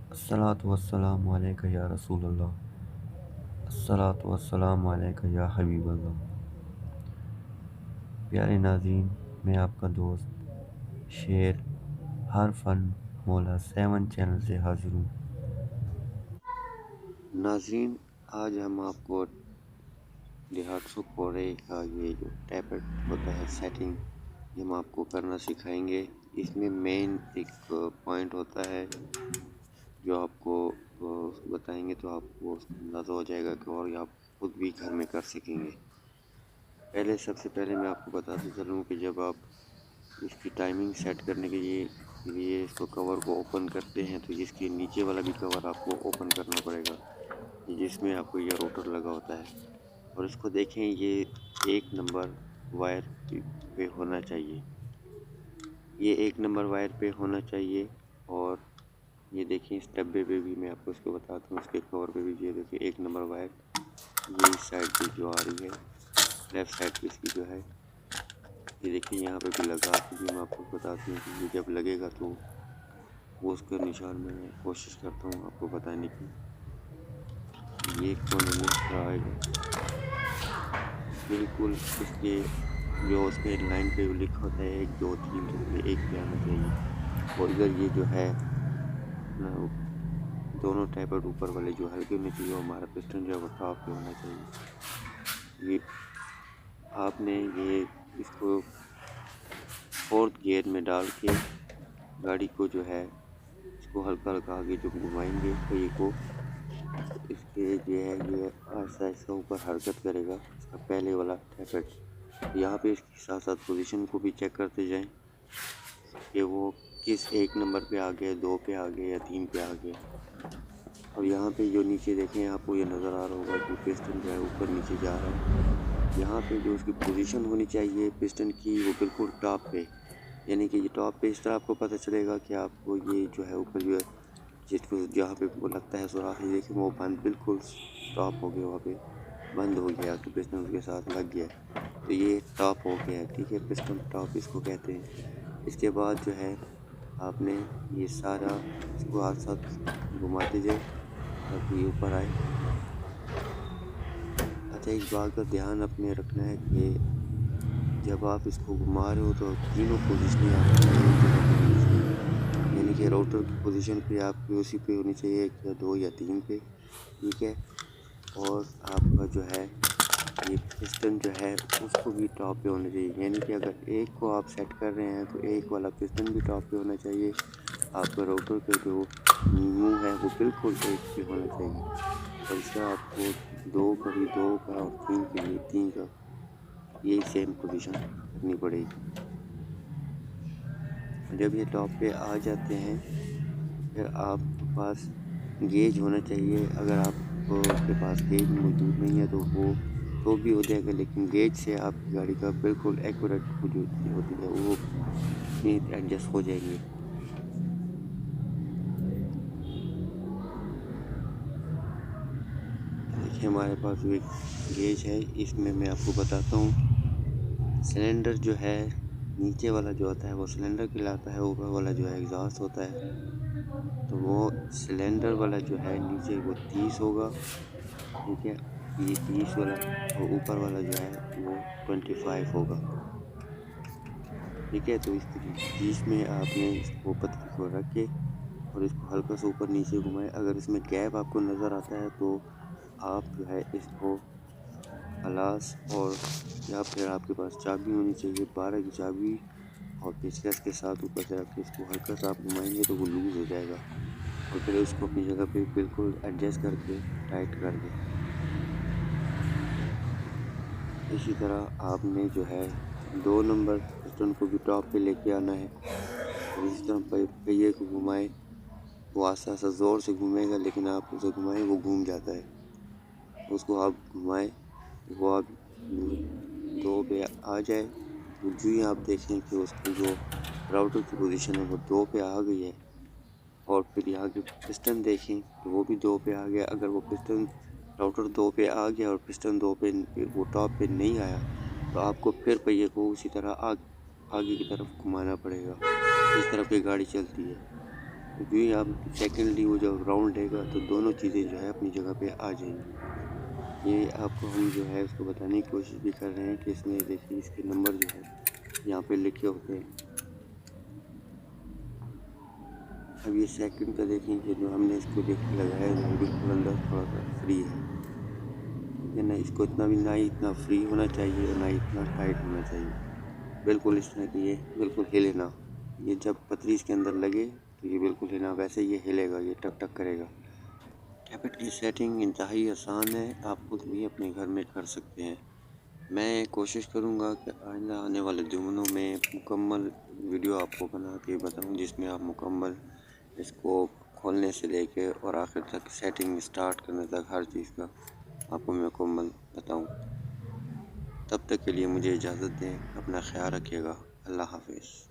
अस्सलातु वस्सलामु अलैका या रसूल अल्लाह। अस्सलातु वस्सलामु अलैका या हबीब अल्लाह। प्यारे नाज़रीन, मैं आपका दोस्त शेर हर फन मौला 7 चैनल से हाजिर हूँ। नाज़रीन, आज हम आपको देहात कोरे का ये जो टैबलेट होता है सेटिंग, ये हम आपको करना सिखाएंगे। इसमें मेन एक पॉइंट होता है जो आपको बताएंगे तो आपको अंदाज़ा हो जाएगा कि और आप खुद भी घर में कर सकेंगे। सबसे पहले मैं आपको बताता चलूँ कि जब आप इसकी टाइमिंग सेट करने के लिए इसको कवर को ओपन करते हैं तो इसके नीचे वाला भी कवर आपको ओपन करना पड़ेगा, जिसमें आपको ये रोटर लगा होता है। और इसको देखें, ये 1 नंबर वायर पे होना चाहिए, ये 1 नंबर वायर पे होना चाहिए। और ये देखें, इस डब्बे पे भी मैं आपको इसको बताता हूँ, इसके कवर पे भी ये देखिए 1 नंबर वायर ये इस साइड पे जो आ रही है, लेफ़्ट साइड पे इसकी जो है, ये देखिए यहाँ पे भी लगा के भी मैं आपको बताती हूँ कि ये जब लगेगा तो वो उसका निशान मैं कोशिश करता हूँ आपको बताने की। ये कोने में आएगा बिल्कुल, इसके जो उसके लाइन पे लिखा होता है 1 2 3 तो 1 पे आना चाहिए। और इधर ये जो है दोनों टैबलेट ऊपर वाले जो हल्के होने चाहिए, हमारा पिस्टन जो है वो टॉप पे होना चाहिए। ये आपने ये इसको 4th गियर में डाल के गाड़ी को जो है इसको हल्का हल्का आगे जो घुमाएंगे पहिए को, इसके जो है ये आहिस्ता आहिस्ता ऊपर हरकत करेगा इसका पहले वाला टैबलेट। यहाँ पे इसके साथ साथ पोजीशन को भी चेक करते जाएं कि वो किस 1 नंबर पे आ गया, 2 पे आ गया या 3 पे आ गया। और यहाँ पे जो नीचे देखें, आपको ये नज़र आ रहा होगा कि पिस्टन जो है ऊपर नीचे जा रहा है। यहाँ पे जो उसकी पोजीशन होनी चाहिए पिस्टन की, वो बिल्कुल टॉप पे, यानी कि ये टॉप पे इस तरह आपको पता चलेगा कि आपको ये जो है ऊपर जो है जिसको जहाँ पे वो लगता है सुराख, ये देखिए वो बंद बिल्कुल टॉप हो गया, वहाँ पे बंद हो गया कि पिस्टन उसके साथ लग गया, तो ये टॉप हो गया है। ठीक है, पिस्टन टॉप इसको कहते हैं। इसके बाद जो है आपने ये सारा इसको हाथ साथ घुमाते जाए ताकि ऊपर आए। अच्छा, इस बात का ध्यान अपने रखना है कि जब आप इसको घुमा रहे हो तो तीनों पोजीशनें आपकी, यानी कि रोटर की पोजीशन पे आपकी उसी पे होनी चाहिए, 1 या 2 या 3 पे। ठीक है, और आपका जो है ये पिस्टन जो है उसको भी टॉप पे होना चाहिए, यानी कि अगर एक को आप सेट कर रहे हैं तो एक वाला पिस्टन भी टॉप पे होना चाहिए। आपका रोटर का जो मुंह है वो बिल्कुल एक पे होना चाहिए। और इसका आपको 2 का भी 2 का और 3 के लिए 3 का यही सेम पोजीशन करनी पड़ेगी। जब ये टॉप पे आ जाते हैं फिर आपके पास गेज होना चाहिए। अगर आपके पास गेज मौजूद नहीं है तो वो तो भी हो जाएगा, लेकिन गेज से आपकी गाड़ी का बिल्कुल एक्यूरेट जो होती है वो एडजस्ट हो जाएंगे। देखिए, हमारे पास जो एक गेज है, इसमें मैं आपको बताता हूँ। सिलेंडर जो है नीचे वाला जो होता है वो सिलेंडर कहलाता है, ऊपर वाला जो है एग्जॉस्ट होता है। तो वो सिलेंडर वाला जो है नीचे वो 30 होगा, ठीक है, ये 30 वाला, और ऊपर वाला जो है वो 25 होगा। ठीक है, तो इसके बीच में आपने इसको पतली को रख के और इसको हल्का सा ऊपर नीचे घुमाए। अगर इसमें गैप आपको नज़र आता है तो आप जो है इसको ग्लास और या फिर आपके पास चाबी होनी चाहिए, 12 की चाबी और पेचकस के साथ ऊपर से रख के इसको हल्का सा आप घुमाएंगे तो वो लूज़ हो जाएगा। और फिर उसको अपनी जगह पे बिल्कुल एडजस्ट करके टाइट कर दें। इसी तरह आपने जो है 2 नंबर पिस्टन को भी टॉप पे लेके आना है। और इसी तरह पहिए को घुमाएं, वो आस्ता आस्ता ज़ोर से घूमेगा, लेकिन आप उसे घुमाएं वो घूम जाता है। उसको आप घुमाएं, वो आप 2 पे आ जाए तो जो ही आप देखें कि उसकी जो राउटर की पोजीशन है वो 2 पे आ गई है, और फिर यहाँ के पिस्टन देखें तो वो भी 2 पे आ गया। अगर वो पिस्टन राउटर 2 पे आ गया और पिस्टन 2 पे वो टॉप पे नहीं आया तो आपको फिर पहिए को उसी तरह आगे की तरफ घुमाना पड़ेगा। इस तरफ ये गाड़ी चलती है। جو ہی آپ سیکنڈلی وہ جب راؤنڈ دے گا تو دونوں چیزیں جو ہے اپنی جگہ پہ آ جائیں گی۔ یہ آپ کو ہم جو ہے اس کو بتانے کی کوشش بھی کر رہے ہیں کہ اس میں دیکھیے اس کے نمبر جو ہے یہاں پہ لکھے ہوتے ہیں۔ اب یہ سیکنڈ کا دیکھیں کہ جو ہم نے اس کو دیکھ لگایا جو ہے بالکل اندر تھوڑا سا فری ہے، ٹھیک ہے نا۔ اس کو اتنا بھی نہ ہی اتنا فری ہونا چاہیے اور نہ ہی اتنا ٹائٹ ہونا چاہیے، بالکل اس طرح کہ یہ بالکل ہلے نہ۔ یہ جب پتری اس کے اندر لگے تو یہ بالکل ہلنا، ویسے یہ ہلے گا، یہ ٹک ٹک کرے گا۔ ٹیپٹ کی سیٹنگ انتہائی آسان ہے، آپ خود بھی اپنے گھر میں کر سکتے ہیں۔ میں کوشش کروں گا کہ آئندہ آنے والے دنوں میں مکمل ویڈیو آپ کو بنا کے بتاؤں، جس میں آپ مکمل اس کو کھولنے سے لے کے اور آخر تک سیٹنگ سٹارٹ کرنے تک ہر چیز کا آپ کو مکمل بتاؤں۔ تب تک کے لیے مجھے اجازت دیں، اپنا خیال رکھیے گا۔ اللہ حافظ۔